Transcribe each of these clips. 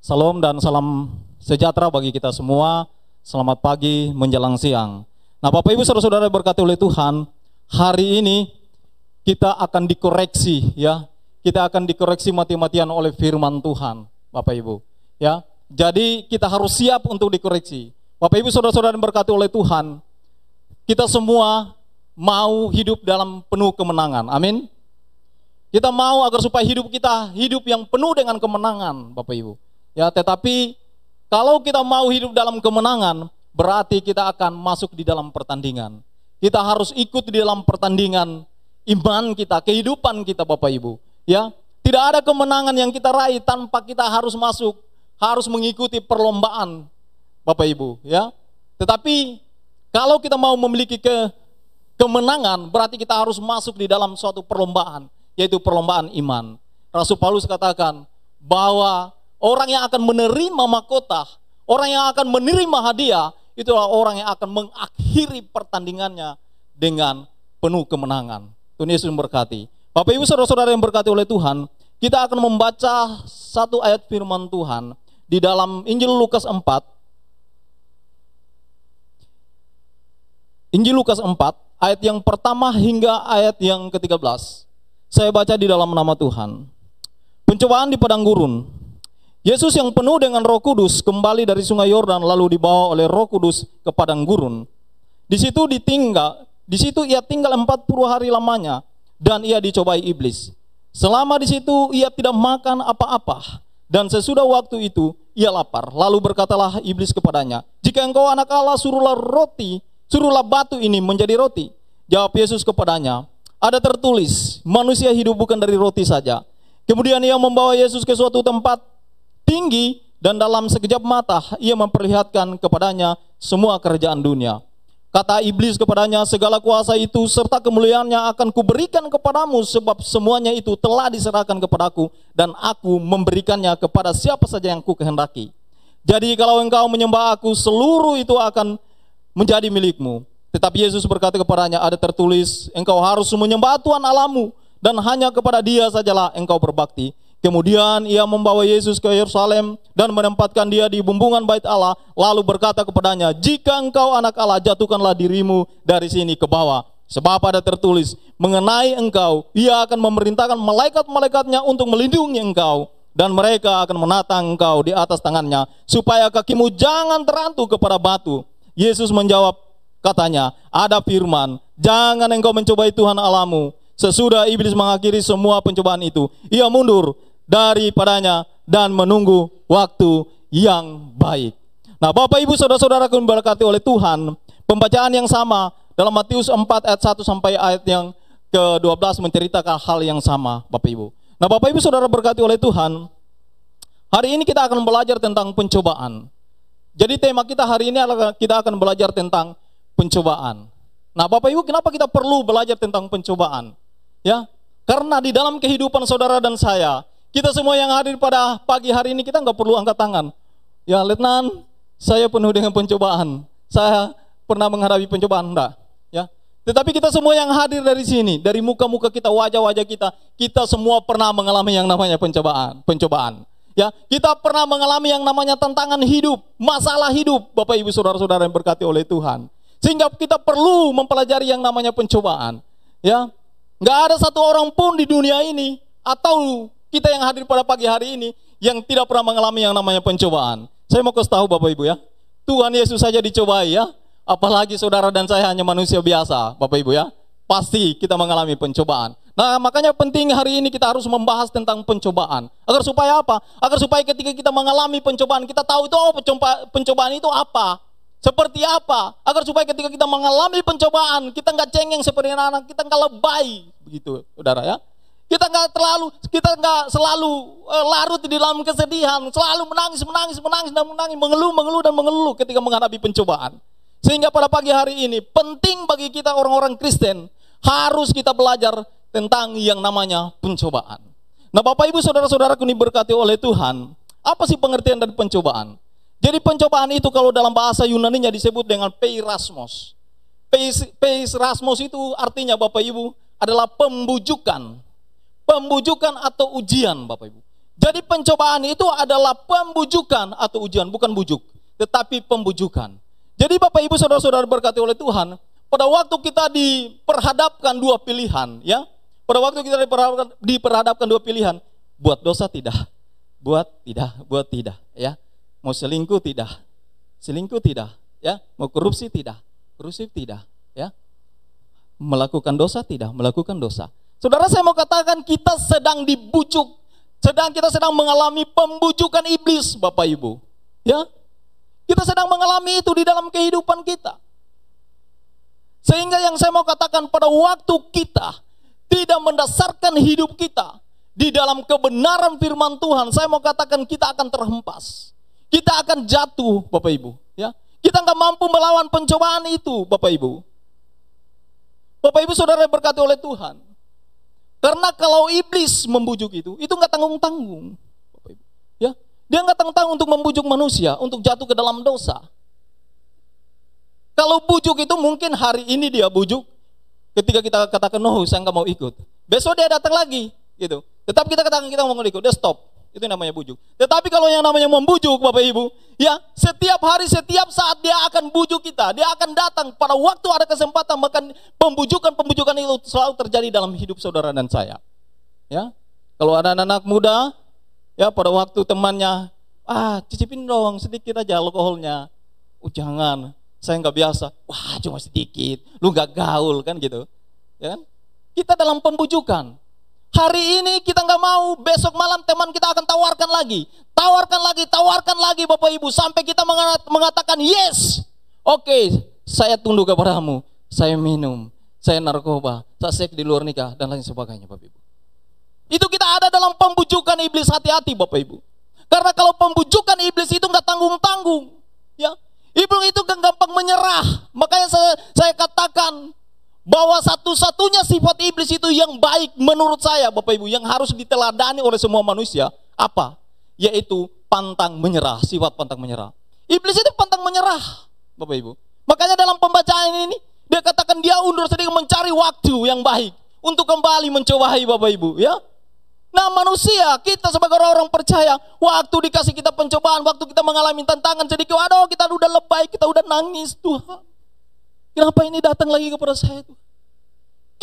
Salam dan salam sejahtera bagi kita semua. Selamat pagi menjelang siang. Nah, Bapak Ibu saudara-saudara berkati oleh Tuhan, hari ini kita akan dikoreksi ya. Kita akan dikoreksi mati-matian oleh firman Tuhan, Bapak Ibu. Ya. Jadi kita harus siap untuk dikoreksi. Bapak Ibu saudara-saudara berkati oleh Tuhan, kita semua mau hidup dalam penuh kemenangan. Amin. Kita mau agar supaya hidup kita hidup yang penuh dengan kemenangan, Bapak Ibu. Ya, tetapi kalau kita mau hidup dalam kemenangan, berarti kita akan masuk di dalam pertandingan. Kita harus ikut di dalam pertandingan iman kita, kehidupan kita, Bapak Ibu. Ya, tidak ada kemenangan yang kita raih tanpa kita harus masuk, harus mengikuti perlombaan, Bapak Ibu. Ya, tetapi kalau kita mau memiliki kemenangan, berarti kita harus masuk di dalam suatu perlombaan, yaitu perlombaan iman. Rasul Paulus katakan bahwa orang yang akan menerima mahkota, orang yang akan menerima hadiah, itulah orang yang akan mengakhiri pertandingannya dengan penuh kemenangan. Tuhan Yesus memberkati. Bapak Ibu saudara-saudara yang berkati oleh Tuhan, kita akan membaca satu ayat firman Tuhan di dalam Injil Lukas 4. Injil Lukas 4, ayat yang pertama hingga ayat yang ke-13. Saya baca di dalam nama Tuhan. Pencobaan di padang gurun. Yesus yang penuh dengan Roh Kudus kembali dari Sungai Yordan lalu dibawa oleh Roh Kudus ke padang gurun. Di situ ia tinggal 40 hari lamanya dan ia dicobai iblis. Selama di situ ia tidak makan apa-apa dan sesudah waktu itu ia lapar. Lalu berkatalah iblis kepadanya, "Jika engkau anak Allah, suruhlah batu ini menjadi roti." Jawab Yesus kepadanya, "Ada tertulis, manusia hidup bukan dari roti saja." Kemudian ia membawa Yesus ke suatu tempat tinggi dan dalam sekejap mata ia memperlihatkan kepadanya semua kerajaan dunia. Kata iblis kepadanya, "Segala kuasa itu serta kemuliaannya akan kuberikan kepadamu, sebab semuanya itu telah diserahkan kepadaku dan aku memberikannya kepada siapa saja yang kukehendaki. Jadi kalau engkau menyembah aku, seluruh itu akan menjadi milikmu." Tetapi Yesus berkata kepadanya, "Ada tertulis, engkau harus menyembah Tuhan Allahmu dan hanya kepada Dia sajalah engkau berbakti." Kemudian ia membawa Yesus ke Yerusalem dan menempatkan dia di bumbungan bait Allah, lalu berkata kepadanya, "Jika engkau anak Allah, jatuhkanlah dirimu dari sini ke bawah. Sebab ada tertulis, mengenai engkau, ia akan memerintahkan malaikat-malaikatnya untuk melindungi engkau, dan mereka akan menatang engkau di atas tangannya, supaya kakimu jangan terantuk kepada batu." Yesus menjawab katanya, "Ada firman, jangan engkau mencobai Tuhan Allahmu." Sesudah iblis mengakhiri semua pencobaan itu, ia mundur daripadanya dan menunggu waktu yang baik. Nah, Bapak Ibu saudara-saudara yang diberkati oleh Tuhan, pembacaan yang sama dalam Matius 4 ayat 1 sampai ayat yang ke-12 menceritakan hal yang sama, Bapak Ibu. Nah, Bapak Ibu saudara berkati oleh Tuhan, hari ini kita akan belajar tentang pencobaan. Jadi tema kita hari ini adalah kita akan belajar tentang pencobaan. Nah, Bapak Ibu, kenapa kita perlu belajar tentang pencobaan? Ya, karena di dalam kehidupan saudara dan saya, kita semua yang hadir pada pagi hari ini, kita nggak perlu angkat tangan. "Ya, Letnan, saya penuh dengan pencobaan. Saya pernah menghadapi pencobaan." Enggak. Ya, tetapi kita semua yang hadir dari sini, dari muka-muka kita, wajah-wajah kita semua pernah mengalami yang namanya pencobaan. Ya, kita pernah mengalami yang namanya tantangan hidup, masalah hidup, Bapak Ibu saudara-saudara yang berkati oleh Tuhan. Sehingga kita perlu mempelajari yang namanya pencobaan. Ya, nggak ada satu orang pun di dunia ini atau kita yang hadir pada pagi hari ini yang tidak pernah mengalami yang namanya pencobaan. Saya mau kasih tahu Bapak Ibu ya, Tuhan Yesus saja dicobai ya, apalagi saudara dan saya hanya manusia biasa, Bapak Ibu ya. Pasti kita mengalami pencobaan. Nah, makanya penting hari ini kita harus membahas tentang pencobaan. Agar supaya apa? Agar supaya ketika kita mengalami pencobaan, kita tahu itu pencobaan itu apa, seperti apa. Agar supaya ketika kita mengalami pencobaan, kita nggak cengeng seperti anak, kita nggak lebay, begitu, saudara ya. Kita nggak selalu larut di dalam kesedihan, selalu menangis, mengeluh dan mengeluh ketika menghadapi pencobaan. Sehingga pada pagi hari ini penting bagi kita orang-orang Kristen harus kita belajar tentang yang namanya pencobaan. Nah, Bapak Ibu saudara-saudaraku ini berkati oleh Tuhan, apa sih pengertian dari pencobaan? Jadi pencobaan itu kalau dalam bahasa Yunaninya disebut dengan peirasmos. Peirasmos itu artinya Bapak Ibu adalah pembujukan atau ujian, Bapak Ibu. Jadi pencobaan itu adalah pembujukan atau ujian, bukan bujuk, tetapi pembujukan. Jadi Bapak Ibu Saudara-saudara berkati oleh Tuhan, pada waktu kita diperhadapkan dua pilihan, ya. Pada waktu kita diperhadapkan dua pilihan, buat dosa tidak, buat tidak, ya. Mau selingkuh tidak, ya. Mau korupsi tidak, ya. Melakukan dosa tidak, melakukan dosa. Saudara, saya mau katakan kita sedang dibujuk, kita sedang mengalami pembujukan iblis, Bapak Ibu, ya. Kita sedang mengalami itu di dalam kehidupan kita. Sehingga yang saya mau katakan, pada waktu kita tidak mendasarkan hidup kita di dalam kebenaran firman Tuhan, saya mau katakan kita akan terhempas. Kita akan jatuh, Bapak Ibu, ya. Kita nggak mampu melawan pencobaan itu, Bapak Ibu. Bapak Ibu Saudara berkati oleh Tuhan. Karena kalau iblis membujuk itu nggak tanggung-tanggung, Bapak Ibu, ya. Dia nggak tanggung-tanggung untuk membujuk manusia untuk jatuh ke dalam dosa. Kalau bujuk itu mungkin hari ini dia bujuk, ketika kita katakan, no, saya nggak mau ikut. Besok dia datang lagi, gitu. Tetap kita katakan kita mau ikut, dia stop. Itu namanya bujuk. Tetapi kalau yang namanya membujuk, Bapak Ibu, ya, setiap hari, setiap saat dia akan bujuk kita. Dia akan datang pada waktu ada kesempatan, maka pembujukan itu selalu terjadi dalam hidup saudara dan saya. Ya, kalau ada anak-anak muda, ya, pada waktu temannya, cicipin dong sedikit aja alkoholnya. Jangan. Saya nggak biasa, cuma sedikit, lu nggak gaul kan gitu, ya kan? Kita dalam pembujukan. Hari ini kita nggak mau, besok malam teman kita akan tawarkan lagi, Bapak Ibu, sampai kita mengatakan yes, oke, saya tunduk kepadamu, saya minum, saya narkoba, saya seks di luar nikah dan lain sebagainya, Bapak Ibu. Itu kita ada dalam pembujukan iblis, hati-hati Bapak Ibu. Karena kalau pembujukan iblis itu nggak tanggung-tanggung, ya. Iblis itu gampang menyerah. Makanya saya katakan bahwa satu-satunya sifat iblis itu yang baik menurut saya, Bapak Ibu, yang harus diteladani oleh semua manusia, apa? Yaitu pantang menyerah, sifat pantang menyerah. Iblis itu pantang menyerah, Bapak Ibu. Makanya dalam pembacaan ini dia katakan dia undur sedikit mencari waktu yang baik untuk kembali mencobai, Bapak Ibu, ya. Nah, manusia, kita sebagai orang-orang percaya, waktu dikasih kita pencobaan, waktu kita mengalami tantangan, jadi aduh, kita udah lebay, kita udah nangis, Tuhan, kenapa ini datang lagi kepada saya, Tuhan?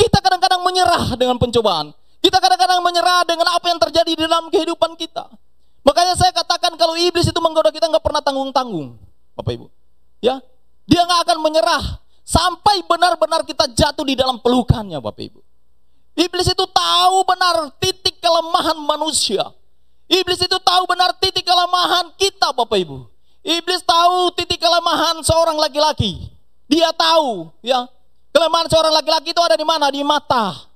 Kita kadang-kadang menyerah dengan pencobaan. Kita kadang-kadang menyerah dengan apa yang terjadi di dalam kehidupan kita. Makanya saya katakan kalau iblis itu menggoda kita nggak pernah tanggung-tanggung, Bapak Ibu, ya. Dia nggak akan menyerah sampai benar-benar kita jatuh di dalam pelukannya, Bapak Ibu. Iblis itu tahu benar titik kelemahan manusia. Iblis itu tahu benar titik kelemahan kita, Bapak Ibu. Iblis tahu titik kelemahan seorang laki-laki. Dia tahu, ya, kelemahan seorang laki-laki itu ada di mana? Di mata,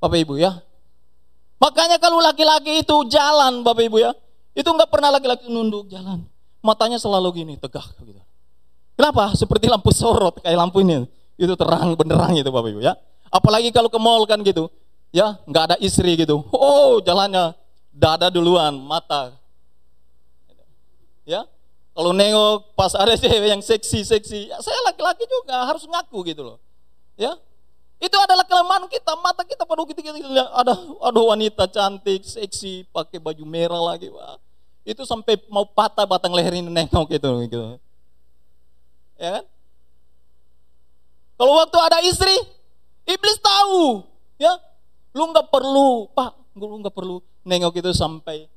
Bapak Ibu, ya. Makanya kalau laki-laki itu jalan, Bapak Ibu, ya, itu nggak pernah laki-laki nunduk jalan. Matanya selalu gini, tegak gitu. Kenapa? Seperti lampu sorot, kayak lampu ini. Itu terang benderang itu, Bapak Ibu, ya. Apalagi kalau ke mall kan gitu, ya, nggak ada istri gitu. Jalannya dada duluan, mata. Ya, kalau nengok pas ada cewek yang seksi, ya, saya laki-laki juga harus ngaku gitu loh. Ya, itu adalah kelemahan kita. Mata kita pada kita lihat ada wanita cantik, seksi, pakai baju merah lagi, wah. Itu sampai mau patah batang leher ini nengok gitu. Ya kan? Kalau waktu ada istri, iblis tahu, ya, lu nggak perlu, Pak, lu nggak perlu nengok itu sampai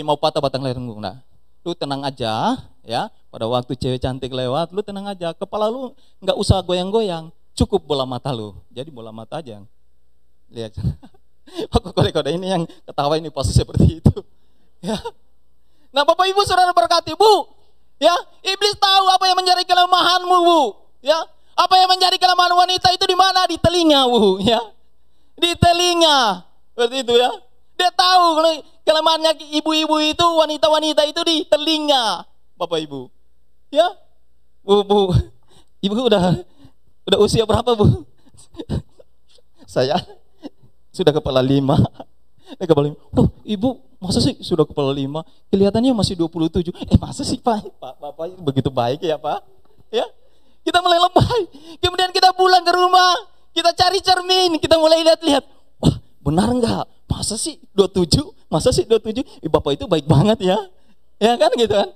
mau patah batang leher. Nah, lu tenang aja, ya. Pada waktu cewek cantik lewat, lu tenang aja, kepala lu nggak usah goyang-goyang, cukup bola mata lu. Jadi bola mata aja, lihat. Aku kode-kode ini yang ketawa ini pasti seperti itu, ya. Nah, Bapak Ibu Saudara berkati, Bu, ya, iblis tahu apa yang menjadi kelemahanmu, Bu, ya. Apa yang menjadi kelemahan wanita itu di mana? Di telinga, Bu, ya. Di telinga. Seperti itu, ya. Dia tahu kelemahannya ibu-ibu itu, wanita-wanita itu di telinga, Bapak Ibu. Ya. Bu. Ibu udah usia berapa, Bu? Saya sudah kepala 5. Kepala 5. Ibu, masa sih sudah kepala 5? Kelihatannya masih 27. Masa sih, Pak? Bapak begitu baik ya, Pak? Ya. Kita mulai lebay, kemudian kita pulang ke rumah, kita cari cermin, kita mulai lihat-lihat, wah, benar enggak? Masa sih 27? Masa sih 27? Bapak itu baik banget ya. Ya kan gitu kan.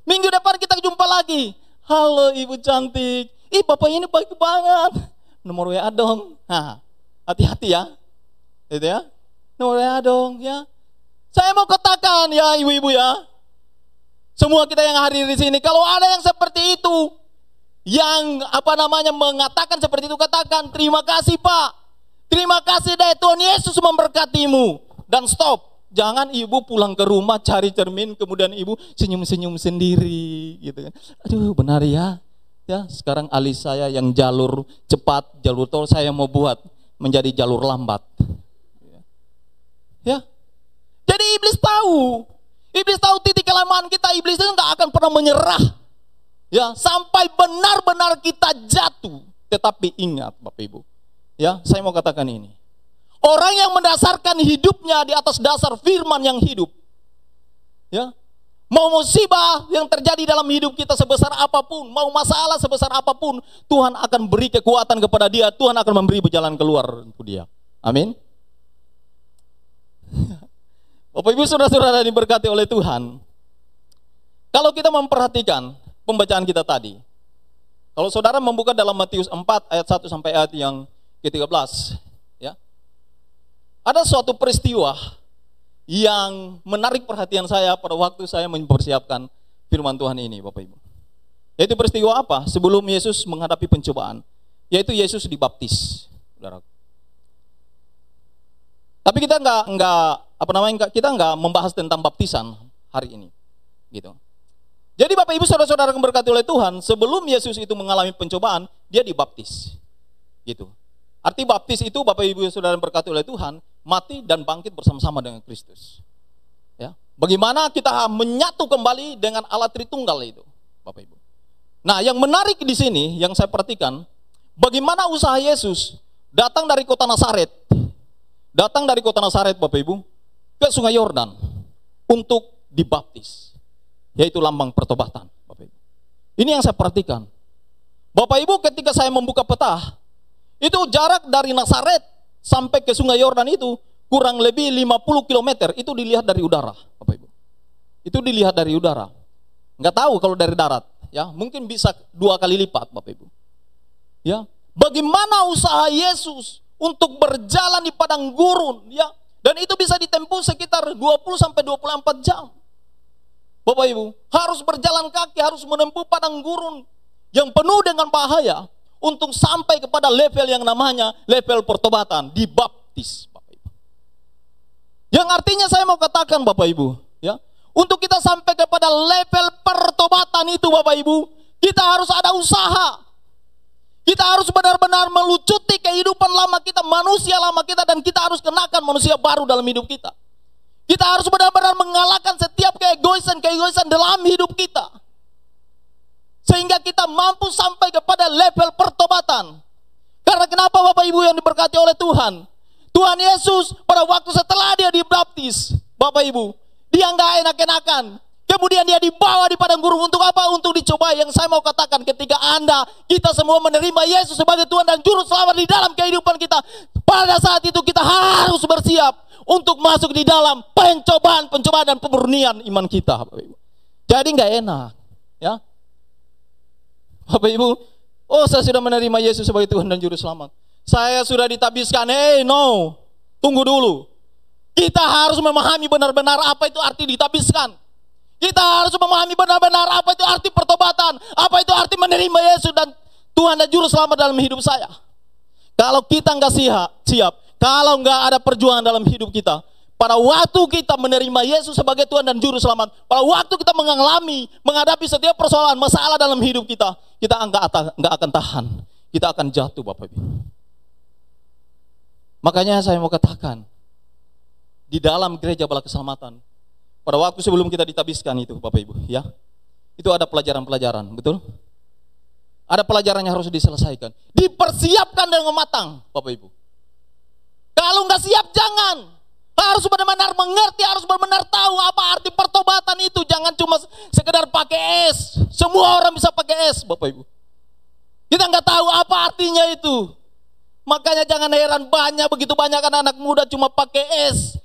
Minggu depan kita jumpa lagi. Halo ibu cantik. Bapak ini baik banget. Nomor WA dong. Nah, hati-hati ya. Gitu ya. Nomor WA dong ya. Saya mau katakan ya ibu-ibu ya. Semua kita yang hadir di sini, kalau ada yang seperti itu, yang mengatakan seperti itu, katakan terima kasih Pak. Terima kasih deh, Tuhan Yesus memberkatimu. Dan stop. Jangan ibu pulang ke rumah cari cermin, kemudian ibu senyum-senyum sendiri gitu kan. Aduh, benar ya. Ya, sekarang alis saya yang jalur cepat, jalur tol saya mau buat menjadi jalur lambat. Ya. Jadi iblis tahu titik kelemahan kita. Iblis itu nggak akan pernah menyerah. Ya, sampai benar-benar kita jatuh. Tetapi ingat Bapak Ibu. Ya, saya mau katakan ini. Orang yang mendasarkan hidupnya di atas dasar firman yang hidup. Ya. Mau musibah yang terjadi dalam hidup kita sebesar apapun, mau masalah sebesar apapun, Tuhan akan beri kekuatan kepada dia, Tuhan akan memberi jalan keluar untuk dia. Amin. Bapak Ibu saudara-saudara diberkati oleh Tuhan. Kalau kita memperhatikan pembacaan kita tadi, kalau saudara membuka dalam Matius 4 ayat 1 sampai ayat yang ke-13, ya. Ada suatu peristiwa yang menarik perhatian saya pada waktu saya mempersiapkan firman Tuhan ini, Bapak Ibu. Yaitu peristiwa apa? Sebelum Yesus menghadapi pencobaan, yaitu Yesus dibaptis, saudara. Tapi kita kita nggak membahas tentang baptisan hari ini, gitu. Jadi Bapak Ibu saudara-saudara yang berkati oleh Tuhan, sebelum Yesus itu mengalami pencobaan, dia dibaptis, gitu. Arti baptis itu Bapak Ibu saudara yang berkati oleh Tuhan, mati dan bangkit bersama-sama dengan Kristus. Ya, bagaimana kita menyatu kembali dengan Allah Tritunggal itu, Bapak Ibu. Nah, yang menarik di sini yang saya perhatikan, bagaimana usaha Yesus datang dari kota Nazaret. Datang dari kota Nazaret Bapak Ibu ke Sungai Yordan untuk dibaptis, yaitu lambang pertobatan Bapak Ibu. Ini yang saya perhatikan. Bapak Ibu, ketika saya membuka peta, itu jarak dari Nazaret sampai ke Sungai Yordan itu kurang lebih 50 km. Itu dilihat dari udara Bapak Ibu. Itu dilihat dari udara. Nggak tahu kalau dari darat, ya mungkin bisa 2 kali lipat Bapak Ibu. Ya, bagaimana usaha Yesus untuk berjalan di padang gurun, ya, dan itu bisa ditempuh sekitar 20 sampai 24 jam. Bapak Ibu, harus berjalan kaki, harus menempuh padang gurun yang penuh dengan bahaya untuk sampai kepada level yang namanya level pertobatan, dibaptis, Bapak Ibu. Yang artinya saya mau katakan Bapak Ibu, ya, untuk kita sampai kepada level pertobatan itu Bapak Ibu, kita harus ada usaha. Kita harus benar-benar melucuti kehidupan lama kita, manusia lama kita, dan kita harus kenakan manusia baru dalam hidup kita. Kita harus benar-benar mengalahkan setiap keegoisan dalam hidup kita. Sehingga kita mampu sampai kepada level pertobatan. Karena kenapa Bapak Ibu yang diberkati oleh Tuhan? Tuhan Yesus pada waktu setelah dia dibaptis, Bapak Ibu, dia nggak enak-enakan. Kemudian dia dibawa di padang gurun untuk apa? Untuk dicoba. Yang saya mau katakan, ketika kita semua menerima Yesus sebagai Tuhan dan Juru Selamat di dalam kehidupan kita, pada saat itu kita harus bersiap untuk masuk di dalam pencobaan dan pemurnian iman kita, Bapak Ibu. Jadi nggak enak, ya, Bapak Ibu. Oh, saya sudah menerima Yesus sebagai Tuhan dan Juru Selamat. Saya sudah ditabiskan. No, tunggu dulu. Kita harus memahami benar-benar apa itu arti ditabiskan. Kita harus memahami benar-benar apa itu arti pertobatan, apa itu arti menerima Yesus dan Tuhan dan Juru Selamat dalam hidup saya. Kalau kita nggak siap, kalau nggak ada perjuangan dalam hidup kita, pada waktu kita menerima Yesus sebagai Tuhan dan Juru Selamat, pada waktu kita menghadapi setiap persoalan, masalah dalam hidup kita nggak akan tahan, kita akan jatuh, Bapak Ibu. Makanya saya mau katakan, di dalam gereja Bala Keselamatan, pada waktu sebelum kita ditabiskan itu Bapak Ibu, ya, itu ada pelajaran-pelajaran, betul? Ada pelajaran yang harus diselesaikan, dipersiapkan dengan matang, Bapak Ibu. Kalau nggak siap jangan, harus benar-benar mengerti, harus benar-benar tahu apa arti pertobatan itu. Jangan cuma sekedar pakai es. Semua orang bisa pakai es, Bapak Ibu. Kita nggak tahu apa artinya itu. Makanya jangan heran begitu banyak anak muda cuma pakai es.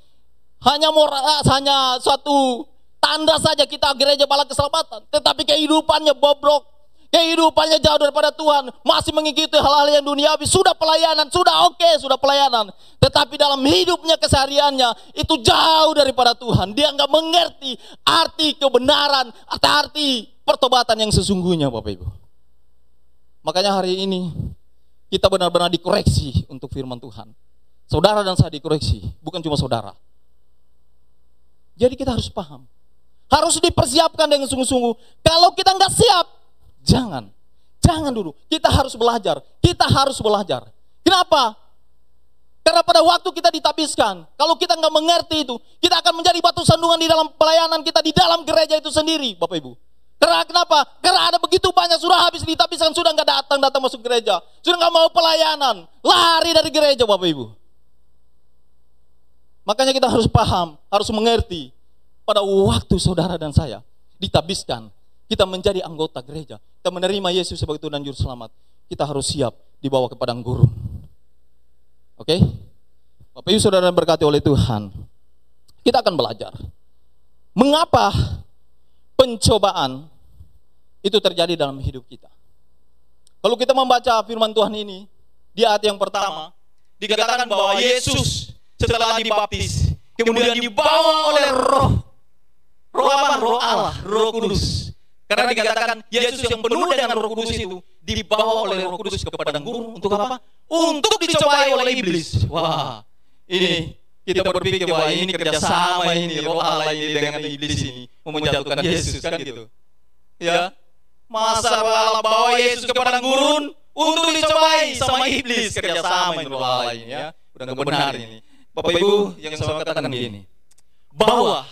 hanya suatu tanda saja kita gereja bala keselamatan, tetapi kehidupannya bobrok, kehidupannya jauh daripada Tuhan, masih mengikuti hal-hal yang duniawi. Sudah pelayanan, sudah oke, sudah pelayanan, tetapi dalam hidupnya, kesehariannya itu jauh daripada Tuhan. Dia nggak mengerti arti kebenaran atau arti pertobatan yang sesungguhnya, Bapak Ibu. Makanya hari ini kita benar-benar dikoreksi untuk firman Tuhan. Saudara dan saya dikoreksi, bukan cuma saudara. Jadi kita harus paham, harus dipersiapkan dengan sungguh-sungguh. Kalau kita nggak siap, jangan dulu. Kita harus belajar. Kenapa? Karena pada waktu kita ditabiskan, kalau kita nggak mengerti itu, kita akan menjadi batu sandungan di dalam pelayanan kita, di dalam gereja itu sendiri, Bapak Ibu. Karena kenapa? Karena ada begitu banyak, sudah habis ditabiskan, sudah nggak datang masuk gereja, sudah nggak mau pelayanan, lari dari gereja, Bapak Ibu. Makanya kita harus paham, harus mengerti. Pada waktu saudara dan saya ditabiskan, kita menjadi anggota gereja, kita menerima Yesus sebagai Tuhan dan Juru Selamat, kita harus siap dibawa ke padang gurun. Oke? Bapak Ibu saudara berkati oleh Tuhan, kita akan belajar mengapa pencobaan itu terjadi dalam hidup kita. Kalau kita membaca firman Tuhan ini, di ayat yang pertama dikatakan bahwa Yesus setelah dibaptis kemudian dibawa oleh Roh Allah, Roh Kudus. Karena dikatakan Yesus yang penuh dengan Roh Kudus itu dibawa oleh Roh Kudus ke padang gurun untuk apa? Untuk dicobai oleh iblis. Wah, ini kita berpikir bahwa ini kerjasama ini Roh Allah ini dengan iblis ini mau menjatuhkan Yesus, kan gitu. Ya, masa Allah bawa Yesus ke padang gurun untuk dicobai sama iblis, kerjasama ini Roh Allah ini, ya. Udah nggak benar ini. Bapak Ibu yang saya katakan gini, bahwa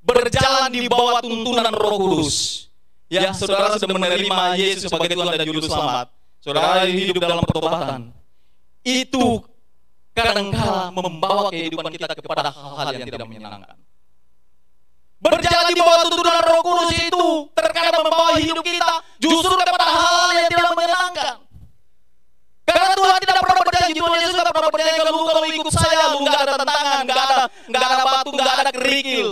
berjalan di bawah tuntunan Roh Kudus, ya, saudara sudah menerima Yesus sebagai Tuhan dan Juru Selamat, saudara hidup dalam pertobatan, itu kadangkala membawa kehidupan kita kepada hal-hal yang tidak menyenangkan. Berjalan di bawah tuntunan Roh Kudus itu terkadang membawa hidup kita justru kepada hal-hal yang tidak menyenangkan. Karena Tuhan tidak pernah berjanji, Tuhan Yesus tidak pernah berjanji kalau ikut saya, lu nggak ada tantangan, nggak ada batu, nggak ada kerikil,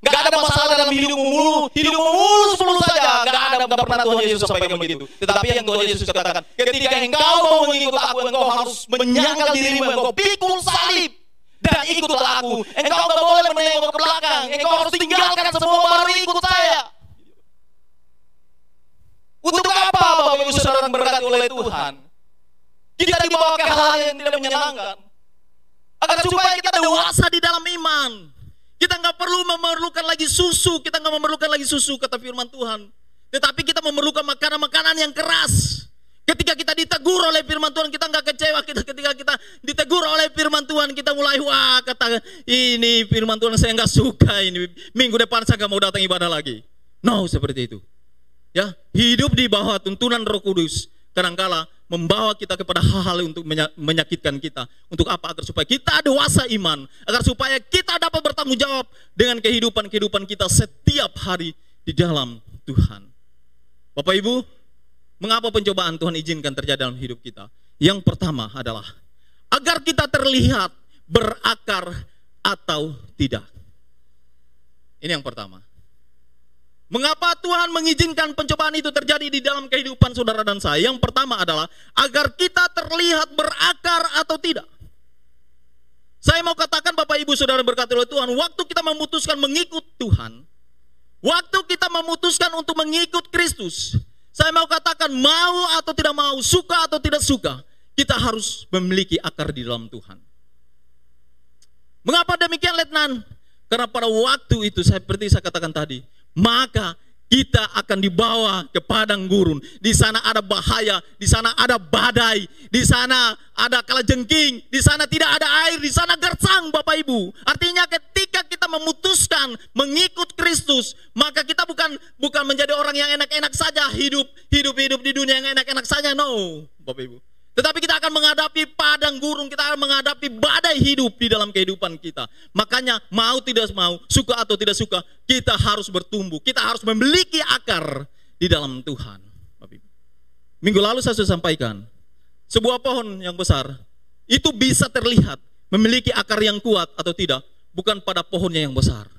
nggak ada masalah dalam hidupmu mulus saja, nggak pernah Tuhan Yesus sampaikan begitu. Tetapi yang Tuhan Yesus katakan, ketika engkau mau mengikut aku, engkau harus menyangkal dirimu, engkau pikul salib dan ikutlah aku. Engkau nggak boleh menengok ke belakang, engkau harus tinggalkan semua baru ikut saya. Untuk apa Bapak Ibu saudara berkati oleh Tuhan? Kita dibawa ke hal yang tidak menyenangkan, agar supaya kita dewasa di dalam iman. Kita nggak perlu memerlukan lagi susu, kata firman Tuhan. Tetapi kita memerlukan makanan-makanan yang keras. Ketika kita ditegur oleh firman Tuhan, kita nggak kecewa. Ketika kita ditegur oleh firman Tuhan, kita mulai kata ini firman Tuhan saya nggak suka ini. Minggu depan saya nggak mau datang ibadah lagi. No, seperti itu. Ya, hidup di bawah tuntunan Roh Kudus kadangkala membawa kita kepada hal-hal untuk menyakitkan kita. Untuk apa? Agar supaya kita dewasa iman, agar supaya kita dapat bertanggung jawab dengan kehidupan kita setiap hari di dalam Tuhan. Bapak Ibu, mengapa pencobaan Tuhan izinkan terjadi dalam hidup kita? Yang pertama adalah agar kita terlihat berakar atau tidak. Ini yang pertama. Mengapa Tuhan mengizinkan pencobaan itu terjadi di dalam kehidupan saudara dan saya? Yang pertama adalah agar kita terlihat berakar atau tidak. Saya mau katakan Bapak Ibu saudara berkati oleh Tuhan, waktu kita memutuskan mengikut Tuhan, waktu kita memutuskan untuk mengikut Kristus, saya mau katakan mau atau tidak mau, suka atau tidak suka, kita harus memiliki akar di dalam Tuhan. Mengapa demikian, Letnan? Karena pada waktu itu seperti saya katakan tadi, maka kita akan dibawa ke padang gurun. Di sana ada bahaya, di sana ada badai, di sana ada kalajengking, di sana tidak ada air, di sana gersang, Bapak Ibu. Artinya ketika kita memutuskan mengikut Kristus, maka kita bukan menjadi orang yang enak-enak saja hidup di dunia yang enak-enak saja, no, Bapak Ibu. Tetapi kita akan menghadapi padang gurun, kita akan menghadapi badai hidup di dalam kehidupan kita. Makanya mau tidak mau, suka atau tidak suka, kita harus bertumbuh. Kita harus memiliki akar di dalam Tuhan. Minggu lalu saya sudah sampaikan, sebuah pohon yang besar, itu bisa terlihat memiliki akar yang kuat atau tidak bukan pada pohonnya yang besar.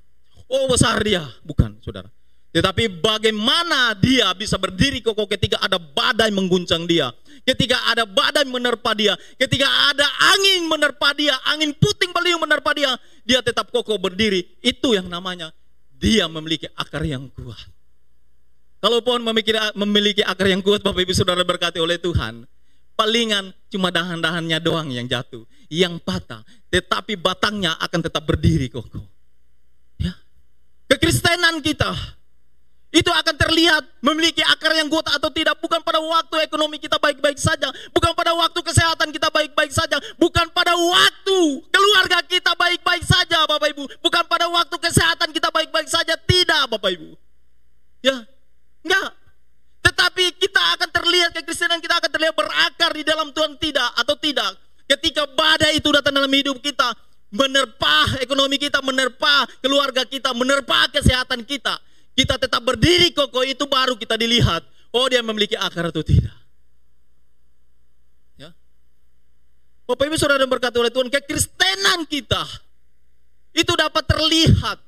Oh besar dia, bukan saudara. Tetapi bagaimana dia bisa berdiri kokoh ketika ada badai mengguncang dia, ketika ada badai menerpa dia, ketika ada angin menerpa dia, angin puting beliung menerpa dia, dia tetap kokoh berdiri. Itu yang namanya dia memiliki akar yang kuat. Kalau pohon memiliki akar yang kuat, Bapak Ibu Saudara berkati oleh Tuhan, palingan cuma dahan-dahannya doang yang jatuh, yang patah, tetapi batangnya akan tetap berdiri kokoh. Ya. Kekristenan kita itu akan terlihat memiliki akar yang kuat atau tidak, bukan pada waktu ekonomi kita baik-baik saja, bukan pada waktu kesehatan kita baik-baik saja, bukan pada waktu keluarga kita baik-baik saja, Bapak Ibu, bukan pada waktu kesehatan kita baik-baik saja, tidak, Bapak Ibu. Ya, enggak. Tetapi kita akan terlihat, kekristenan kita akan terlihat berakar di dalam Tuhan tidak atau tidak. Ketika badai itu datang dalam hidup kita, menerpa ekonomi kita, menerpa keluarga kita, menerpa kesehatan kita, kita tetap berdiri kokoh, itu baru kita dilihat, oh dia memiliki akar atau tidak. Ya. Bapak Ibu Saudara berkati oleh Tuhan, kekristenan kita itu dapat terlihat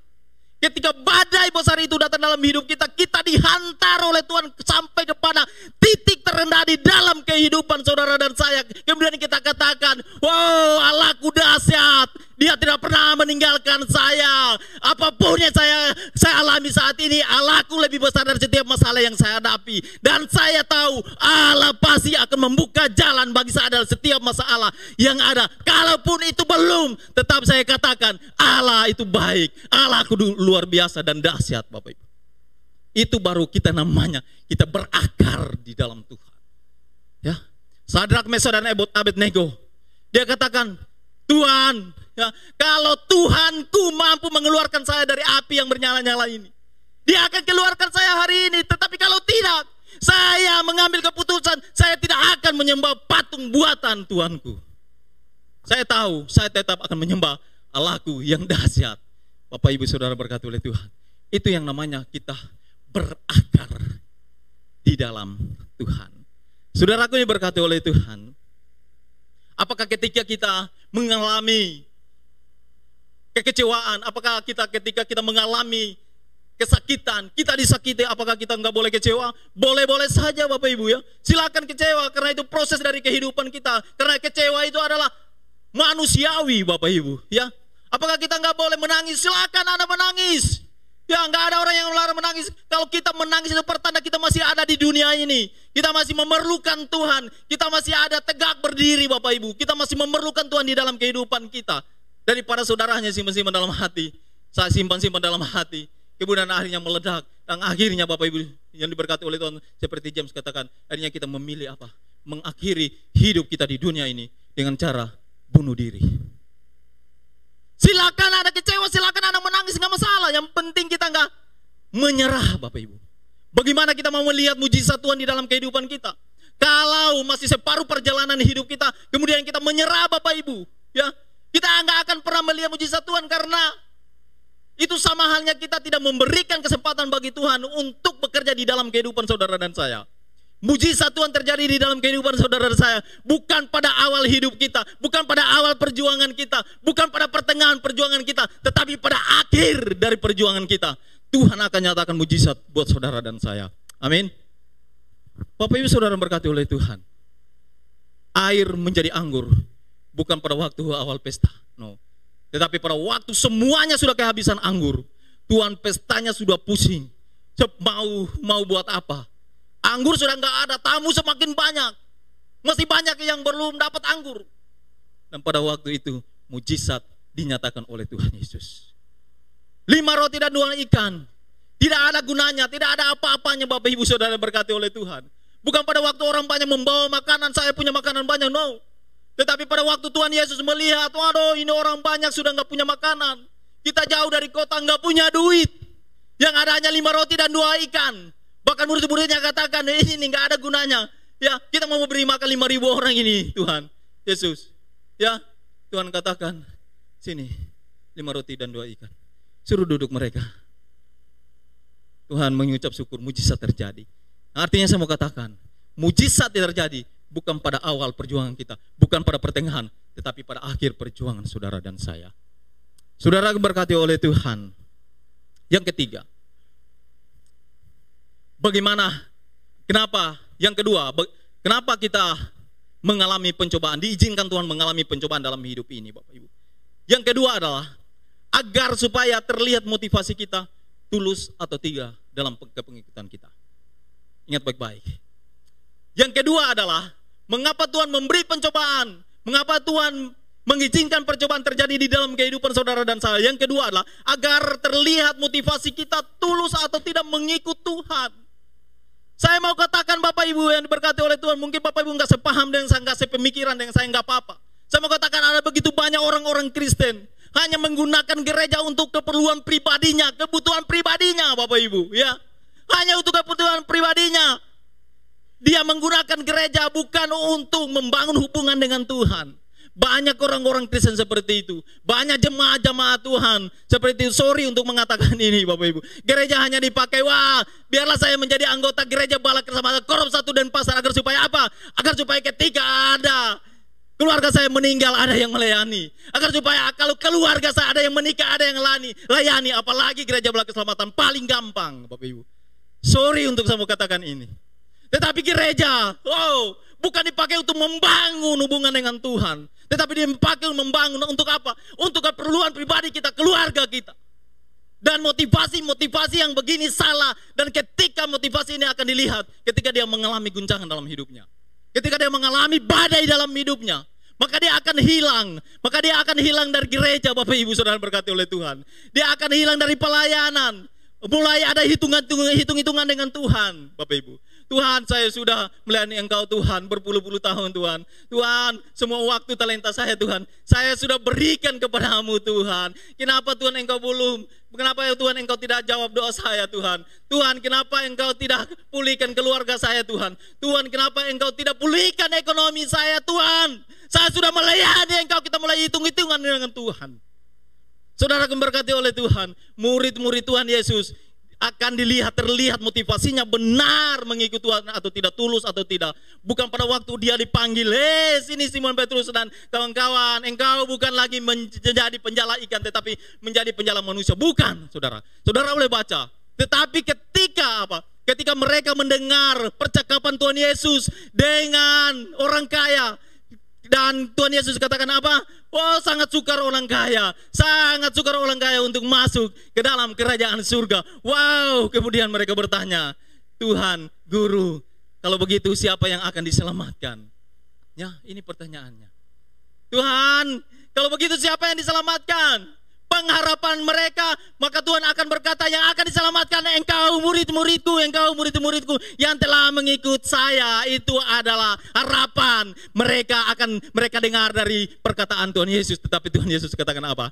ketika badai besar itu datang dalam hidup kita, kita dihantar oleh Tuhan sampai kepada titik terendah di dalam kehidupan saudara dan saya. Kemudian kita katakan, wow, Allahku dahsyat, dia tidak pernah meninggalkan saya. Apapun yang saya alami saat ini, Allahku lebih besar dari setiap masalah yang saya hadapi. Dan saya tahu Allah pasti akan membuka jalan bagi saya dalam setiap masalah yang ada. Kalaupun itu belum, tetap saya katakan Allah itu baik, Allahku luar biasa dan dahsyat, Bapak Ibu. Itu baru kita namanya, kita berakar di dalam Tuhan. Ya, Sadrak, Mesod dan Abednego, dia katakan, Tuhan, ya, kalau Tuhanku mampu mengeluarkan saya dari api yang bernyala-nyala ini, dia akan keluarkan saya hari ini. Tetapi kalau tidak, saya mengambil keputusan, saya tidak akan menyembah patung buatan Tuhanku. Saya tahu, saya tetap akan menyembah Allahku yang dahsyat. Bapak Ibu Saudara berkati oleh Tuhan, itu yang namanya kita berakar di dalam Tuhan. Saudaraku yang berkati oleh Tuhan, apakah ketika kita mengalami kekecewaan, apakah ketika kita mengalami kesakitan, kita disakiti, apakah kita nggak boleh kecewa? Boleh-boleh saja Bapak Ibu ya, silakan kecewa, karena itu proses dari kehidupan kita. Karena kecewa itu adalah manusiawi Bapak Ibu ya. Apakah kita nggak boleh menangis? Silakan Anda menangis. Ya, nggak ada orang yang melarang menangis. Kalau kita menangis itu pertanda kita masih ada di dunia ini. Kita masih memerlukan Tuhan. Kita masih ada tegak berdiri Bapak Ibu. Kita masih memerlukan Tuhan di dalam kehidupan kita. Daripada saudaranya simpan-simpan dalam hati, saya simpan-simpan dalam hati, kemudian akhirnya meledak. Dan akhirnya Bapak Ibu yang diberkati oleh Tuhan, seperti James katakan, akhirnya kita memilih apa? Mengakhiri hidup kita di dunia ini dengan cara bunuh diri. Silakan ada kecewa, silakan ada menangis, nggak masalah. Yang penting kita nggak menyerah Bapak Ibu. Bagaimana kita mau melihat mujizat Tuhan di dalam kehidupan kita? Kalau masih separuh perjalanan hidup kita, kemudian kita menyerah Bapak Ibu, ya, kita nggak akan pernah melihat mujizat Tuhan, karena itu sama halnya kita tidak memberikan kesempatan bagi Tuhan untuk bekerja di dalam kehidupan saudara dan saya. Mujizat Tuhan terjadi di dalam kehidupan saudara dan saya bukan pada awal hidup kita, bukan pada awal perjuangan kita, bukan pada pertengahan perjuangan kita, tetapi pada akhir dari perjuangan kita. Tuhan akan nyatakan mujizat buat saudara dan saya. Amin. Bapak Ibu Saudara berkati oleh Tuhan, air menjadi anggur bukan pada waktu awal pesta, no. Tetapi pada waktu semuanya sudah kehabisan anggur, Tuhan pestanya sudah pusing. Mau buat apa? Anggur sudah nggak ada, tamu semakin banyak, masih banyak yang belum dapat anggur. Dan pada waktu itu mujizat dinyatakan oleh Tuhan Yesus. 5 roti dan 2 ikan, tidak ada gunanya, tidak ada apa-apanya Bapak Ibu Saudara berkati oleh Tuhan. Bukan pada waktu orang banyak membawa makanan, saya punya makanan banyak, no. Tetapi pada waktu Tuhan Yesus melihat, waduh ini orang banyak sudah nggak punya makanan, kita jauh dari kota nggak punya duit, yang ada hanya 5 roti dan 2 ikan. Bahkan murid-muridnya katakan, ini nggak ada gunanya. Ya, kita mau beri makan 5.000 orang ini, Tuhan Yesus. Ya, Tuhan katakan, sini 5 roti dan 2 ikan. Suruh duduk mereka. Tuhan mengucap syukur, mujizat terjadi. Artinya saya mau katakan, mujizat yang terjadi bukan pada awal perjuangan kita, bukan pada pertengahan, tetapi pada akhir perjuangan saudara dan saya. Saudara berkati oleh Tuhan. Yang ketiga, bagaimana? Kenapa? Yang kedua, kenapa kita mengalami pencobaan? Diizinkan Tuhan mengalami pencobaan dalam hidup ini, Bapak Ibu. Yang kedua adalah agar supaya terlihat motivasi kita tulus atau tidak dalam kepengikutan kita. Ingat baik-baik. Yang kedua adalah mengapa Tuhan memberi pencobaan? Mengapa Tuhan mengizinkan percobaan terjadi di dalam kehidupan saudara dan saya? Yang kedua adalah agar terlihat motivasi kita tulus atau tidak mengikut Tuhan. Saya mau katakan Bapak Ibu yang diberkati oleh Tuhan, mungkin Bapak Ibu nggak sepaham dengan saya, nggak sepemikiran dengan saya, nggak apa-apa. Saya mau katakan ada begitu banyak orang-orang Kristen hanya menggunakan gereja untuk keperluan pribadinya, kebutuhan pribadinya, Bapak Ibu, ya. Hanya untuk kebutuhan pribadinya. Dia menggunakan gereja bukan untuk membangun hubungan dengan Tuhan. Banyak orang-orang Kristen seperti itu. Banyak jemaat-jemaat Tuhan seperti itu. Sorry untuk mengatakan ini, Bapak Ibu. Gereja hanya dipakai, wah, biarlah saya menjadi anggota gereja Balak Keselamatan Korup 1 Denpasar. Agar supaya apa? Agar supaya ketika ada keluarga saya meninggal, ada yang melayani. Agar supaya kalau keluarga saya ada yang menikah, ada yang layani. Apalagi gereja Balak Keselamatan paling gampang, Bapak Ibu. Sorry untuk saya mau katakan ini. Tetapi gereja, bukan dipakai untuk membangun hubungan dengan Tuhan, tetapi dipakai membangun untuk apa? Untuk keperluan pribadi kita, keluarga kita. Dan motivasi yang begini salah. Dan ketika motivasi ini akan dilihat ketika dia mengalami guncangan dalam hidupnya, ketika dia mengalami badai dalam hidupnya, maka dia akan hilang. Maka dia akan hilang dari gereja, Bapak Ibu Saudara berkati oleh Tuhan. Dia akan hilang dari pelayanan. Mulai ada hitung-hitungan dengan Tuhan, Bapak Ibu. Tuhan, saya sudah melayani Engkau Tuhan berpuluh-puluh tahun Tuhan. Tuhan, semua waktu talenta saya Tuhan, saya sudah berikan kepadamu Tuhan. Kenapa Tuhan Engkau belum? Kenapa ya Tuhan Engkau tidak jawab doa saya Tuhan? Tuhan, kenapa Engkau tidak pulihkan keluarga saya Tuhan? Tuhan, kenapa Engkau tidak pulihkan ekonomi saya Tuhan? Saya sudah melayani Engkau, kita mulai hitung-hitungan dengan Tuhan. Saudara berkati oleh Tuhan, murid-murid Tuhan Yesus akan terlihat motivasinya benar mengikut Tuhan atau tidak, tulus atau tidak. Bukan pada waktu dia dipanggil, sini Simon Petrus dan kawan-kawan, engkau bukan lagi menjadi penjala ikan tetapi menjadi penjala manusia. Bukan, saudara. Saudara boleh baca. Tetapi ketika apa? Ketika mereka mendengar percakapan Tuhan Yesus dengan orang kaya, dan Tuhan Yesus katakan apa? Oh, sangat sukar orang kaya. Sangat sukar orang kaya untuk masuk ke dalam kerajaan surga. Wow, kemudian mereka bertanya, Tuhan, Guru, kalau begitu siapa yang akan diselamatkan? Ya, ini pertanyaannya. Tuhan, kalau begitu siapa yang diselamatkan? Pengharapan mereka, maka Tuhan akan berkata, yang akan diselamatkan engkau murid-muridku, engkau murid-muridku yang telah mengikut saya. Itu adalah harapan mereka dengar dari perkataan Tuhan Yesus. Tetapi Tuhan Yesus katakan apa?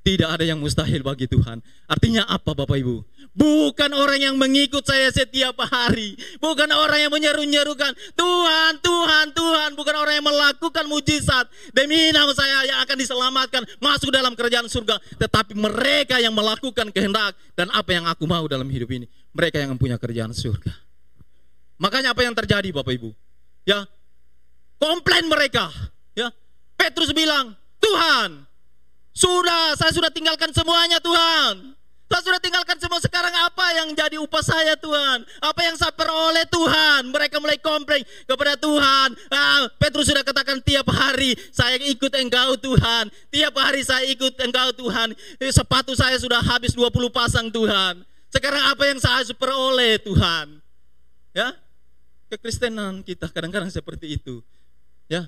Tidak ada yang mustahil bagi Tuhan. Artinya apa Bapak Ibu? Bukan orang yang mengikut saya setiap hari. Bukan orang yang menyeru-nyerukan Tuhan, Tuhan, Tuhan. Bukan orang yang melakukan mujizat demi nama saya yang akan diselamatkan masuk dalam kerajaan surga. Tetapi mereka yang melakukan kehendak dan apa yang aku mau dalam hidup ini. Mereka yang mempunyai kerajaan surga. Makanya apa yang terjadi Bapak Ibu? Ya, komplain mereka. Ya, Petrus bilang, Tuhan, saya sudah tinggalkan semuanya Tuhan. Saya sudah tinggalkan semua, sekarang apa yang jadi upah saya Tuhan? Apa yang saya peroleh Tuhan? Mereka mulai komplain kepada Tuhan. Petrus sudah katakan tiap hari saya ikut engkau Tuhan. Tiap hari saya ikut engkau Tuhan. Sepatu saya sudah habis 20 pasang Tuhan. Sekarang apa yang saya peroleh Tuhan? Ya, kekristenan kita kadang-kadang seperti itu. Ya,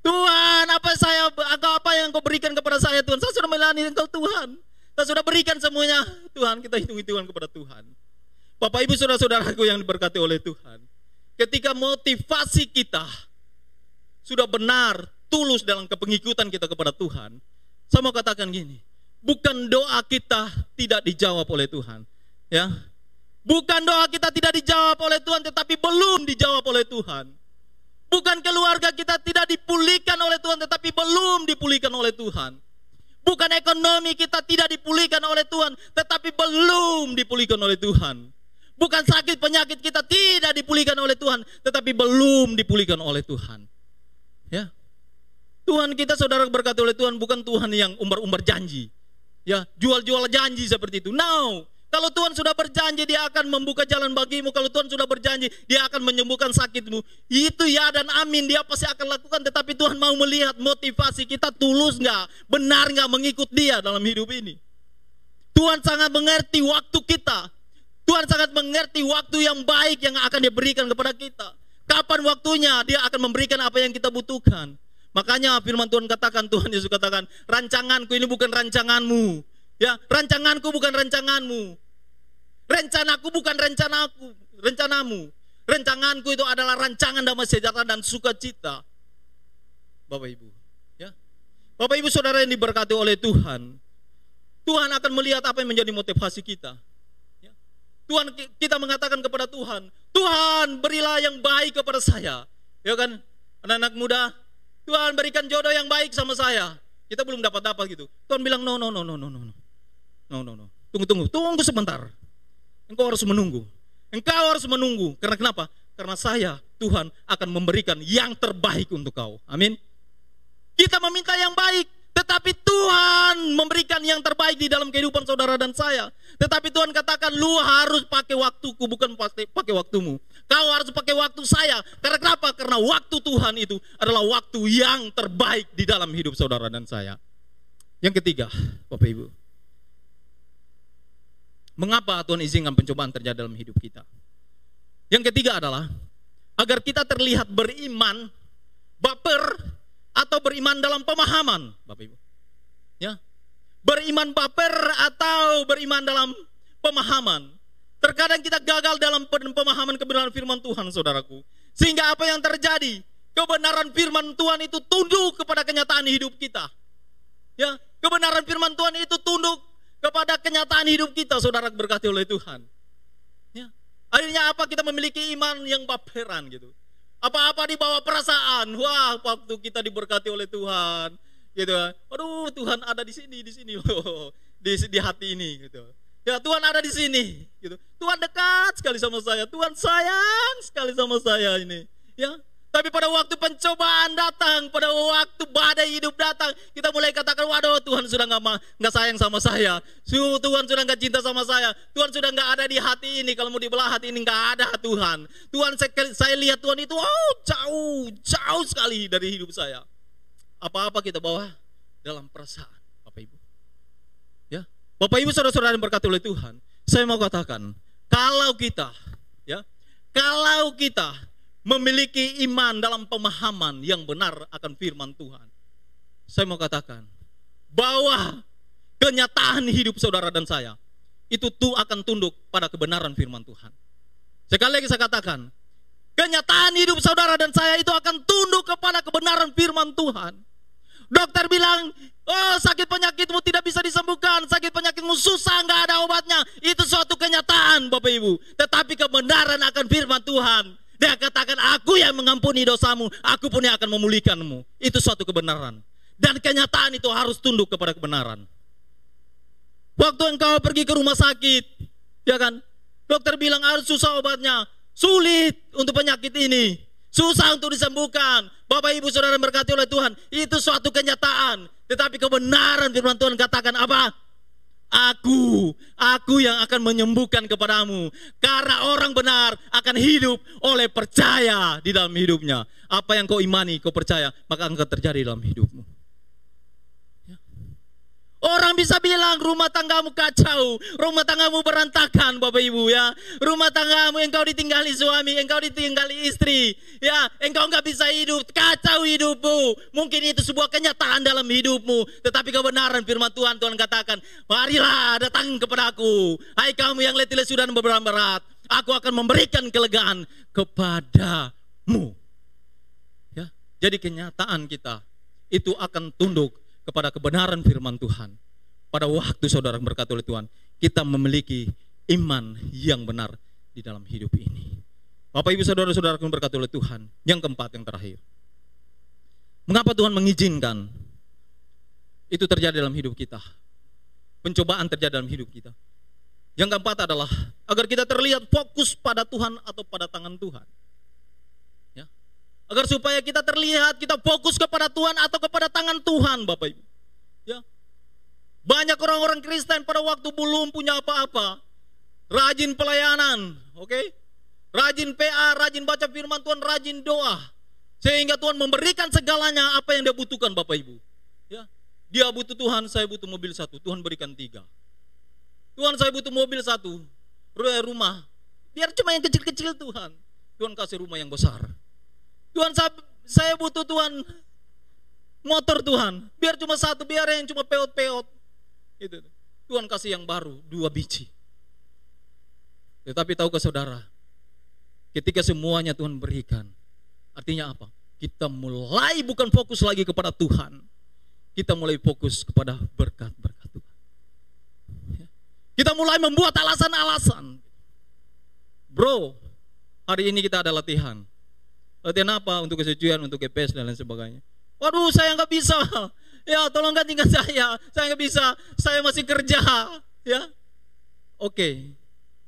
Tuhan, apa yang kau berikan kepada saya Tuhan? Saya sudah melayani engkau Tuhan. Saya sudah berikan semuanya Tuhan. Kita hitung-hitungan kepada Tuhan. Bapak Ibu saudara-saudaraku yang diberkati oleh Tuhan, ketika motivasi kita sudah benar, tulus dalam kepengikutan kita kepada Tuhan, saya mau katakan gini, bukan doa kita tidak dijawab oleh Tuhan, ya. Bukan doa kita tidak dijawab oleh Tuhan, tetapi belum dijawab oleh Tuhan. Bukan keluarga kita tidak dipulihkan oleh Tuhan, tetapi belum dipulihkan oleh Tuhan. Bukan ekonomi kita tidak dipulihkan oleh Tuhan, tetapi belum dipulihkan oleh Tuhan. Bukan sakit penyakit kita tidak dipulihkan oleh Tuhan, tetapi belum dipulihkan oleh Tuhan. Ya, Tuhan kita saudara berkati oleh Tuhan bukan Tuhan yang umbar-umbar janji. Ya, jual-jual janji seperti itu. No. Kalau Tuhan sudah berjanji dia akan membuka jalan bagimu. Kalau Tuhan sudah berjanji dia akan menyembuhkan sakitmu. Itu ya dan amin, dia pasti akan lakukan. Tetapi Tuhan mau melihat motivasi kita tulus nggak, benar nggak mengikut dia dalam hidup ini. Tuhan sangat mengerti waktu kita. Tuhan sangat mengerti waktu yang baik yang akan dia berikan kepada kita. Kapan waktunya dia akan memberikan apa yang kita butuhkan. Makanya firman Tuhan katakan, Tuhan Yesus katakan, rancanganku ini bukan rancanganmu. Ya, rancanganku bukan rancanganmu. Rencanaku bukan rencanamu. Rancanganku itu adalah rancangan damai sejahtera dan sukacita. Bapak Ibu, ya. Bapak Ibu Saudara yang diberkati oleh Tuhan. Tuhan akan melihat apa yang menjadi motivasi kita. Ya. Tuhan, kita mengatakan kepada Tuhan, Tuhan berilah yang baik kepada saya. Ya kan, anak-anak muda, Tuhan berikan jodoh yang baik sama saya. Kita belum dapat gitu. Tuhan bilang no. Tunggu sebentar. Engkau harus menunggu. Karena kenapa? Karena saya, Tuhan, akan memberikan yang terbaik untuk kau. Amin. Kita meminta yang baik, tetapi Tuhan memberikan yang terbaik di dalam kehidupan saudara dan saya. Tetapi Tuhan katakan, lu harus pakai waktuku, bukan pakai waktumu. Kau harus pakai waktu saya. Karena kenapa? Karena waktu Tuhan itu adalah waktu yang terbaik di dalam hidup saudara dan saya. Yang ketiga, Bapak Ibu, mengapa Tuhan izinkan pencobaan terjadi dalam hidup kita? Yang ketiga adalah agar kita terlihat beriman, baper, atau beriman dalam pemahaman, Bapak Ibu. Ya, beriman baper atau beriman dalam pemahaman. Terkadang kita gagal dalam pemahaman kebenaran firman Tuhan, saudaraku. Sehingga apa yang terjadi? Kebenaran firman Tuhan itu tunduk kepada kenyataan hidup kita. Ya, kebenaran firman Tuhan itu tunduk kepada kenyataan hidup kita, saudara berkati oleh Tuhan. Ya. Akhirnya apa? Kita memiliki iman yang baperan gitu. Apa-apa di bawah perasaan. Wah, waktu kita diberkati oleh Tuhan, gitu. Aduh, Tuhan ada di sini loh, di hati ini, gitu. Ya, Tuhan ada di sini, gitu. Tuhan dekat sekali sama saya. Tuhan sayang sekali sama saya ini. Ya. Tapi pada waktu pencobaan datang, pada waktu badai hidup datang, kita mulai katakan, waduh, Tuhan sudah nggak sayang sama saya. Tuhan sudah nggak cinta sama saya. Tuhan sudah nggak ada di hati ini. Kalau mau dibelah hati ini nggak ada Tuhan. Saya lihat Tuhan itu, jauh sekali dari hidup saya. Apa-apa kita bawa dalam perasaan, Bapak Ibu. Ya, Bapak Ibu saudara-saudara yang berkati oleh Tuhan, saya mau katakan, kalau kita memiliki iman dalam pemahaman yang benar akan firman Tuhan, saya mau katakan bahwa kenyataan hidup saudara dan saya itu akan tunduk pada kebenaran firman Tuhan. Sekali lagi saya katakan, kenyataan hidup saudara dan saya itu akan tunduk kepada kebenaran firman Tuhan. Dokter bilang, oh, sakit penyakitmu tidak bisa disembuhkan, sakit penyakitmu susah, nggak ada obatnya. Itu suatu kenyataan, Bapak Ibu. Tetapi kebenaran akan firman Tuhan, dia katakan, aku yang mengampuni dosamu, aku pun yang akan memulihkanmu. Itu suatu kebenaran. Dan kenyataan itu harus tunduk kepada kebenaran. Waktu engkau pergi ke rumah sakit, ya kan, dokter bilang harus susah obatnya, sulit untuk penyakit ini, susah untuk disembuhkan. Bapak Ibu saudara berkati oleh Tuhan, itu suatu kenyataan. Tetapi kebenaran firman Tuhan katakan apa? Aku yang akan menyembuhkan kepadamu. Karena orang benar akan hidup oleh percaya di dalam hidupnya. Apa yang kau imani, kau percaya, maka akan terjadi dalam hidupmu. Orang bisa bilang rumah tanggamu kacau, rumah tanggamu berantakan, Bapak Ibu ya. Rumah tanggamu, engkau ditinggali suami, engkau ditinggali istri, ya, engkau nggak bisa hidup, kacau hidupmu. Mungkin itu sebuah kenyataan dalam hidupmu, tetapi kebenaran firman Tuhan, Tuhan katakan, marilah datang kepadaku, hai kamu yang letih lesu dan beban berat, aku akan memberikan kelegaan kepadamu. Ya, jadi kenyataan kita itu akan tunduk kepada kebenaran firman Tuhan. Pada waktu saudara berkati oleh Tuhan, kita memiliki iman yang benar di dalam hidup ini. Bapak Ibu saudara-saudara yang berkati oleh Tuhan, yang keempat, yang terakhir, mengapa Tuhan mengizinkan itu terjadi dalam hidup kita? Pencobaan terjadi dalam hidup kita. Yang keempat adalah agar kita terlihat fokus pada Tuhan atau pada tangan Tuhan. Ya. Agar supaya kita terlihat, kita fokus kepada Tuhan atau kepada tangan Tuhan, Bapak Ibu. Ya. Banyak orang-orang Kristen pada waktu belum punya apa-apa, rajin pelayanan, oke? Rajin PA, rajin baca firman Tuhan, rajin doa. Sehingga Tuhan memberikan segalanya apa yang dia butuhkan, Bapak Ibu. Ya. Dia butuh Tuhan, saya butuh mobil 1, Tuhan berikan 3. Tuhan, saya butuh mobil 1, rumah. Biar cuma yang kecil-kecil Tuhan. Tuhan kasih rumah yang besar. Tuhan, saya butuh Tuhan motor Tuhan. Biar cuma 1, biar yang cuma peot-peot. Itu. Tuhan kasih yang baru, 2 biji. Tetapi tahukah saudara, ketika semuanya Tuhan berikan, artinya apa? Kita mulai bukan fokus lagi kepada Tuhan. Kita mulai fokus kepada berkat-berkat Tuhan. Kita mulai membuat alasan-alasan. Bro, hari ini kita ada latihan. Latihan apa? Untuk kesucian, untuk GPS dan lain sebagainya. Waduh, saya nggak bisa. Ya, tolong gantikan saya nggak bisa. Saya masih kerja. Ya, oke.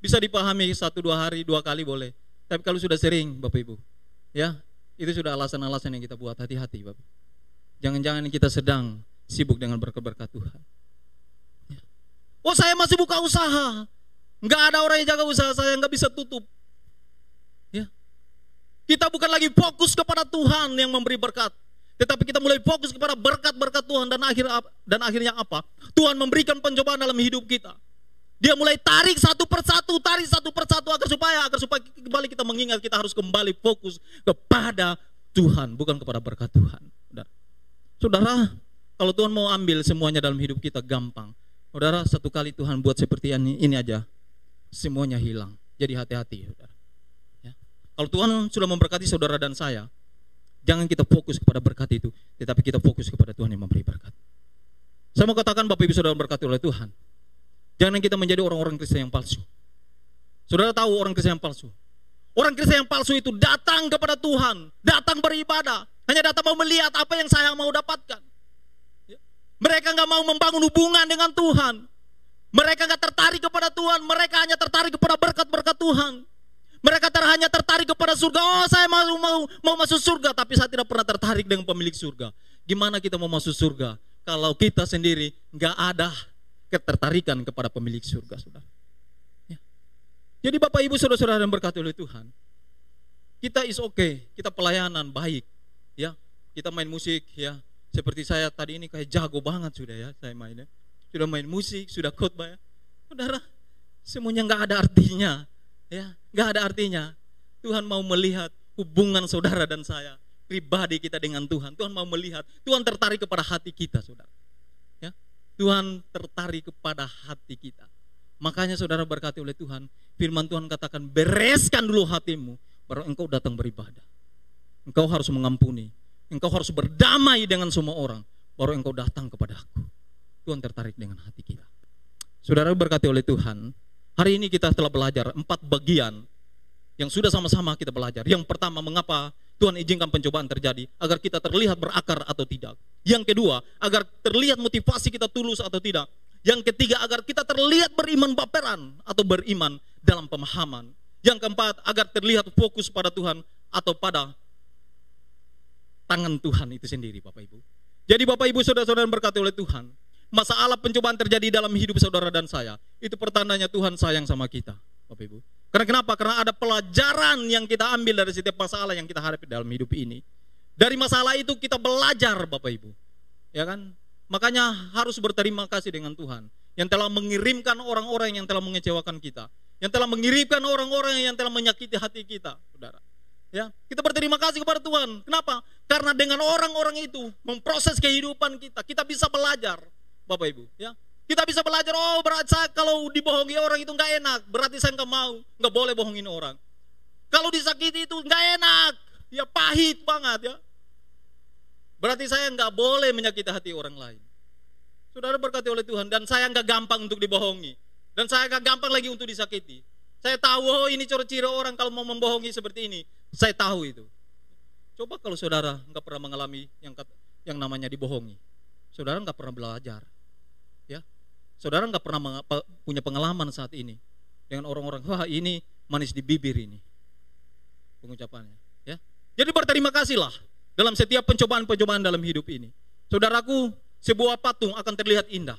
Bisa dipahami 1-2 hari, 2 kali boleh. Tapi kalau sudah sering, Bapak Ibu, ya, itu sudah alasan-alasan yang kita buat. Hati-hati, Bapak. Jangan-jangan kita sedang sibuk dengan berkat-berkat Tuhan. Ya. Oh, saya masih buka usaha. Nggak ada orang yang jaga usaha saya, nggak bisa tutup. Ya. Kita bukan lagi fokus kepada Tuhan yang memberi berkat, tetapi kita mulai fokus kepada berkat-berkat Tuhan, dan akhirnya apa? Tuhan memberikan pencobaan dalam hidup kita. Dia mulai tarik satu persatu agar supaya kembali kita mengingat kita harus kembali fokus kepada Tuhan, bukan kepada berkat Tuhan. Saudara, kalau Tuhan mau ambil semuanya dalam hidup kita gampang. Saudara, 1 kali Tuhan buat seperti ini aja, semuanya hilang. Jadi hati-hati, saudara. Ya. Kalau Tuhan sudah memberkati saudara dan saya, jangan kita fokus kepada berkat itu, tetapi kita fokus kepada Tuhan yang memberi berkat. Saya mau katakan, Bapak Ibu saudara berkati oleh Tuhan, jangan kita menjadi orang-orang Kristen yang palsu. Saudara tahu orang Kristen yang palsu? Orang Kristen yang palsu itu datang kepada Tuhan, datang beribadah, hanya datang mau melihat apa yang saya mau dapatkan. Mereka nggak mau membangun hubungan dengan Tuhan. Mereka nggak tertarik kepada Tuhan. Mereka hanya tertarik kepada berkat-berkat Tuhan. Mereka hanya tertarik kepada surga. Oh, saya mau masuk surga, tapi saya tidak pernah tertarik dengan pemilik surga. Gimana kita mau masuk surga kalau kita sendiri nggak ada ketertarikan kepada pemilik surga, saudara? Ya. Jadi Bapak Ibu saudara-saudara yang berkati oleh Tuhan, kita is okay, kita pelayanan baik, ya, kita main musik, ya. Seperti saya tadi ini kayak jago banget sudah, ya, saya mainnya. Sudah main musik, sudah khotbah, ya. Saudara, semuanya nggak ada artinya, ya, nggak ada artinya. Tuhan mau melihat hubungan saudara dan saya, pribadi kita dengan Tuhan. Tuhan mau melihat, Tuhan tertarik kepada hati kita, saudara. Ya, Tuhan tertarik kepada hati kita. Makanya saudara berkati oleh Tuhan, firman Tuhan katakan, bereskan dulu hatimu, baru engkau datang beribadah. Engkau harus mengampuni. Engkau harus berdamai dengan semua orang, baru engkau datang kepada aku. Tuhan tertarik dengan hati kita. Saudara berkati oleh Tuhan, hari ini kita telah belajar 4 bagian yang sudah sama-sama kita belajar. Yang pertama, mengapa Tuhan izinkan pencobaan terjadi, agar kita terlihat berakar atau tidak. Yang kedua, agar terlihat motivasi kita tulus atau tidak. Yang ketiga, agar kita terlihat beriman baperan atau beriman dalam pemahaman. Yang keempat, agar terlihat fokus pada Tuhan atau pada tangan Tuhan itu sendiri, Bapak Ibu. Jadi Bapak Ibu saudara-saudara yang berkati oleh Tuhan, masalah pencobaan terjadi dalam hidup saudara dan saya, itu pertandanya Tuhan sayang sama kita, Bapak Ibu. Karena kenapa? Karena ada pelajaran yang kita ambil dari setiap masalah yang kita hadapi dalam hidup ini. Dari masalah itu kita belajar, Bapak Ibu. Ya kan? Makanya harus berterima kasih dengan Tuhan yang telah mengirimkan orang-orang yang telah mengecewakan kita, yang telah mengirimkan orang-orang yang telah menyakiti hati kita, saudara. Ya, kita berterima kasih kepada Tuhan. Kenapa? Karena dengan orang-orang itu memproses kehidupan kita, kita bisa belajar, Bapak Ibu. Ya, kita bisa belajar. Oh, berarti saya kalau dibohongi orang itu nggak enak. Berarti saya nggak boleh bohongin orang. Kalau disakiti itu nggak enak, ya pahit banget, ya. Berarti saya nggak boleh menyakiti hati orang lain. Saudara berkati oleh Tuhan, dan saya nggak gampang untuk dibohongi, dan saya nggak gampang lagi untuk disakiti. Saya tahu, oh ini ciri-ciri orang kalau mau membohongi seperti ini. Saya tahu itu. Coba kalau saudara nggak pernah mengalami yang namanya dibohongi, saudara nggak pernah belajar, ya. Saudara nggak pernah punya pengalaman saat ini dengan orang-orang. Wah, ini manis di bibir ini pengucapannya, ya. Jadi berterima kasihlah dalam setiap pencobaan-pencobaan dalam hidup ini. Saudaraku, sebuah patung akan terlihat indah,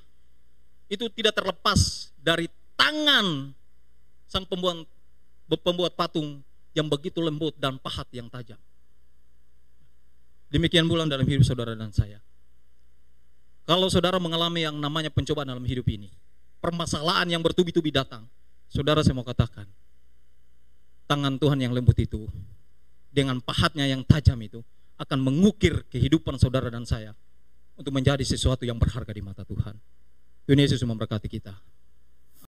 itu tidak terlepas dari tangan sang pembuat patung yang begitu lembut dan pahat yang tajam. Demikian pula dalam hidup saudara dan saya. Kalau saudara mengalami yang namanya pencobaan dalam hidup ini, permasalahan yang bertubi-tubi datang, saudara, saya mau katakan, tangan Tuhan yang lembut itu, dengan pahatnya yang tajam itu, akan mengukir kehidupan saudara dan saya untuk menjadi sesuatu yang berharga di mata Tuhan. Tuhan Yesus memberkati kita.